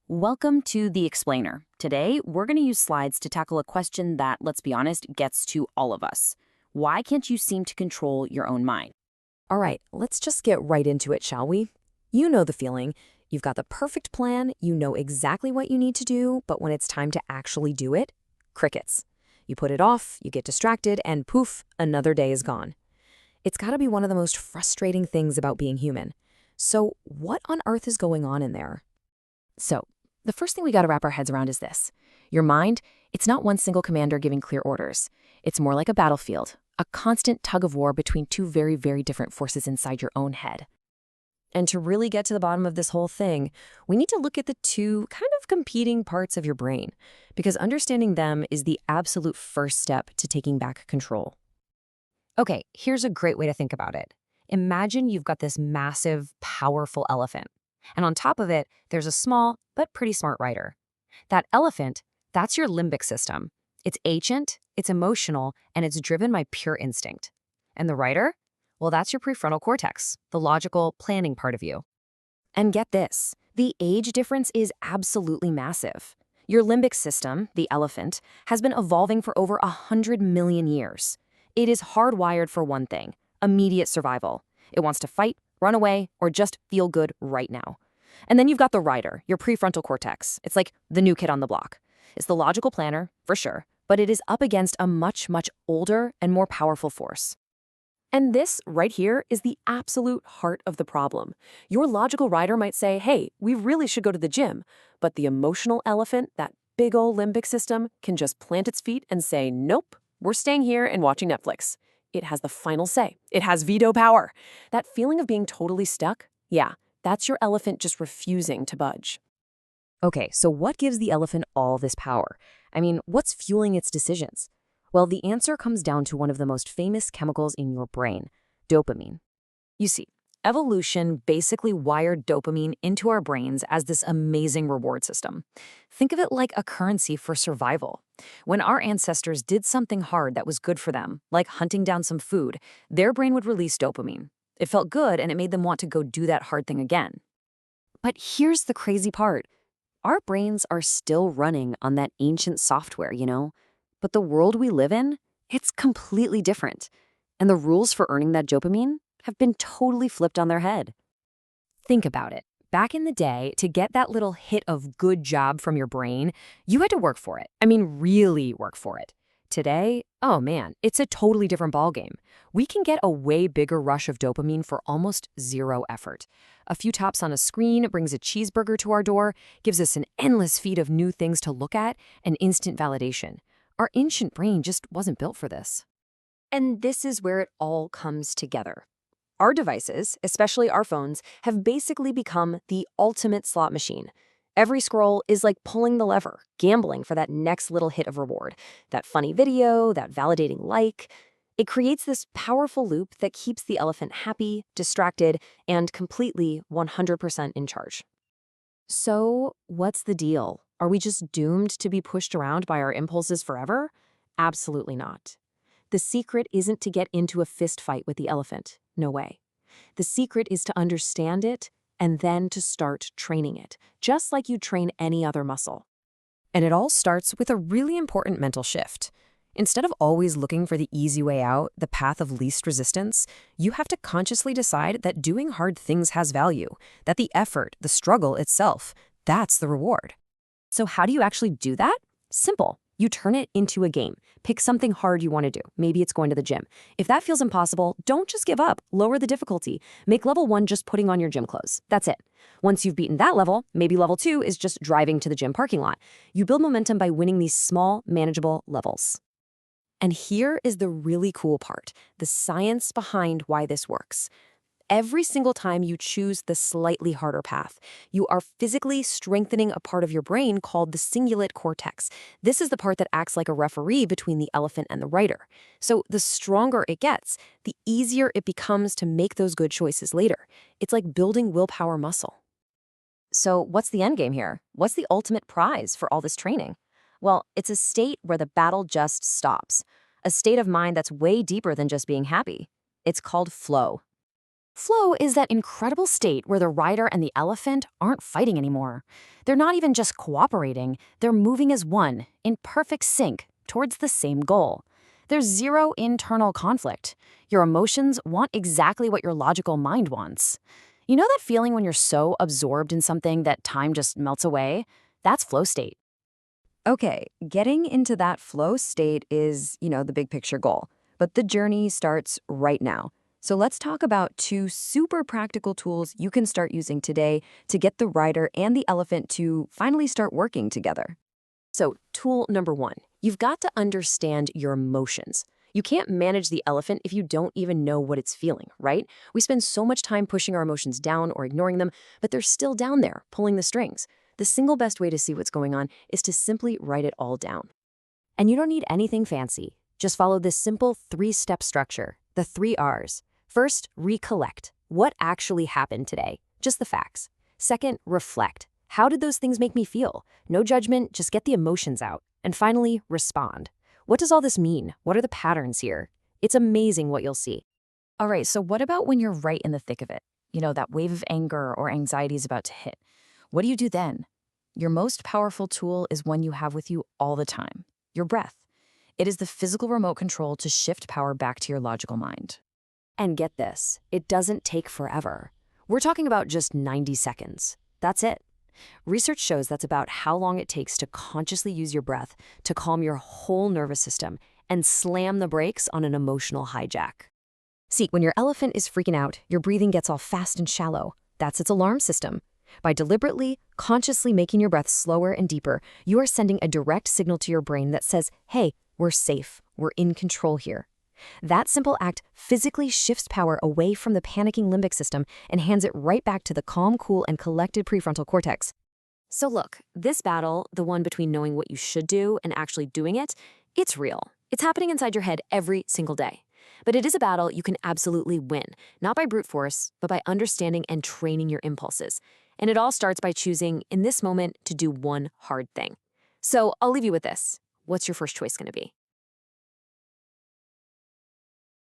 Welcome to The Explainer. Today, we're going to use slides to tackle a question that, let's be honest, gets to all of us. Why can't you seem to control your own mind? All right, let's just get right into it, shall we? You know the feeling. You've got the perfect plan, you know exactly what you need to do, but when it's time to actually do it, crickets. You put it off, you get distracted, and poof, another day is gone. It's got to be one of the most frustrating things about being human. So, what on earth is going on in there? So, the first thing we got to wrap our heads around is this. Your mind, it's not one single commander giving clear orders. It's more like a battlefield, a constant tug of war between two very, very different forces inside your own head. And to really get to the bottom of this whole thing, we need to look at the two kind of competing parts of your brain, because understanding them is the absolute first step to taking back control. Okay, here's a great way to think about it. Imagine you've got this massive, powerful elephant, and on top of it, there's a small but pretty smart rider. That elephant, that's your limbic system. It's ancient, it's emotional, and it's driven by pure instinct. And the rider? Well, that's your prefrontal cortex, the logical, planning part of you. And get this, the age difference is absolutely massive. Your limbic system, the elephant, has been evolving for over 100 million years. It is hardwired for one thing, immediate survival. It wants to fight, run away, or just feel good right now. And then you've got the rider, your prefrontal cortex. It's like the new kid on the block. It's the logical planner, for sure, but it is up against a much, much older and more powerful force. And this right here is the absolute heart of the problem. Your logical rider might say, hey, we really should go to the gym, but the emotional elephant, that big old limbic system, can just plant its feet and say, nope, we're staying here and watching Netflix. It has the final say. It has veto power. That feeling of being totally stuck? Yeah, that's your elephant just refusing to budge. Okay, so what gives the elephant all this power? I mean, what's fueling its decisions? Well, the answer comes down to one of the most famous chemicals in your brain, dopamine. You see, evolution basically wired dopamine into our brains as this amazing reward system. Think of it like a currency for survival. When our ancestors did something hard that was good for them, like hunting down some food, their brain would release dopamine. It felt good and it made them want to go do that hard thing again. But here's the crazy part. Our brains are still running on that ancient software, But the world we live in, it's completely different. And the rules for earning that dopamine have been totally flipped on their head. Think about it. Back in the day, to get that little hit of good job from your brain, you had to work for it. I mean, really work for it. Today, oh man, it's a totally different ballgame. We can get a way bigger rush of dopamine for almost zero effort. A few taps on a screen brings a cheeseburger to our door, gives us an endless feed of new things to look at, and instant validation. Our ancient brain just wasn't built for this. And this is where it all comes together. Our devices, especially our phones, have basically become the ultimate slot machine. Every scroll is like pulling the lever, gambling for that next little hit of reward, that funny video, that validating like. It creates this powerful loop that keeps the elephant happy, distracted, and completely 100% in charge. So, what's the deal? Are we just doomed to be pushed around by our impulses forever? Absolutely not. The secret isn't to get into a fist fight with the elephant. No way. The secret is to understand it and then to start training it, just like you train any other muscle. And it all starts with a really important mental shift. Instead of always looking for the easy way out, the path of least resistance, you have to consciously decide that doing hard things has value, that the effort, the struggle itself, that's the reward. So how do you actually do that? Simple. You turn it into a game. Pick something hard you want to do. Maybe it's going to the gym. If that feels impossible, don't just give up. Lower the difficulty. Make level 1 just putting on your gym clothes. That's it. Once you've beaten that level, maybe level 2 is just driving to the gym parking lot. You build momentum by winning these small, manageable levels. And here is the really cool part, the science behind why this works. Every single time you choose the slightly harder path, you are physically strengthening a part of your brain called the cingulate cortex. This is the part that acts like a referee between the elephant and the rider. So the stronger it gets, the easier it becomes to make those good choices later. It's like building willpower muscle. So what's the end game here? What's the ultimate prize for all this training? Well, it's a state where the battle just stops. A state of mind that's way deeper than just being happy. It's called flow. Flow is that incredible state where the rider and the elephant aren't fighting anymore. They're not even just cooperating, they're moving as one, in perfect sync, towards the same goal. There's zero internal conflict. Your emotions want exactly what your logical mind wants. You know that feeling when you're so absorbed in something that time just melts away? That's flow state. Okay, getting into that flow state is, the big picture goal. But the journey starts right now. So let's talk about two super practical tools you can start using today to get the rider and the elephant to finally start working together. So, tool number one, you've got to understand your emotions. You can't manage the elephant if you don't even know what it's feeling, right? We spend so much time pushing our emotions down or ignoring them, but they're still down there, pulling the strings. The single best way to see what's going on is to simply write it all down. And you don't need anything fancy. Just follow this simple 3-step structure, the 3 R's. First, recollect. What actually happened today? Just the facts. Second, reflect. How did those things make me feel? No judgment, just get the emotions out. And finally, respond. What does all this mean? What are the patterns here? It's amazing what you'll see. All right, so what about when you're right in the thick of it? That wave of anger or anxiety is about to hit. What do you do then? Your most powerful tool is one you have with you all the time, your breath. It is the physical remote control to shift power back to your logical mind. And get this, it doesn't take forever. We're talking about just 90 seconds. That's it. Research shows that's about how long it takes to consciously use your breath to calm your whole nervous system and slam the brakes on an emotional hijack. See, when your elephant is freaking out, your breathing gets all fast and shallow. That's its alarm system. By deliberately, consciously making your breath slower and deeper, you are sending a direct signal to your brain that says, hey, we're safe, we're in control here. That simple act physically shifts power away from the panicking limbic system and hands it right back to the calm, cool, and collected prefrontal cortex. So look, this battle, the one between knowing what you should do and actually doing it, it's real. It's happening inside your head every single day. But it is a battle you can absolutely win, not by brute force, but by understanding and training your impulses. And it all starts by choosing, in this moment, to do one hard thing. So I'll leave you with this. What's your first choice going to be?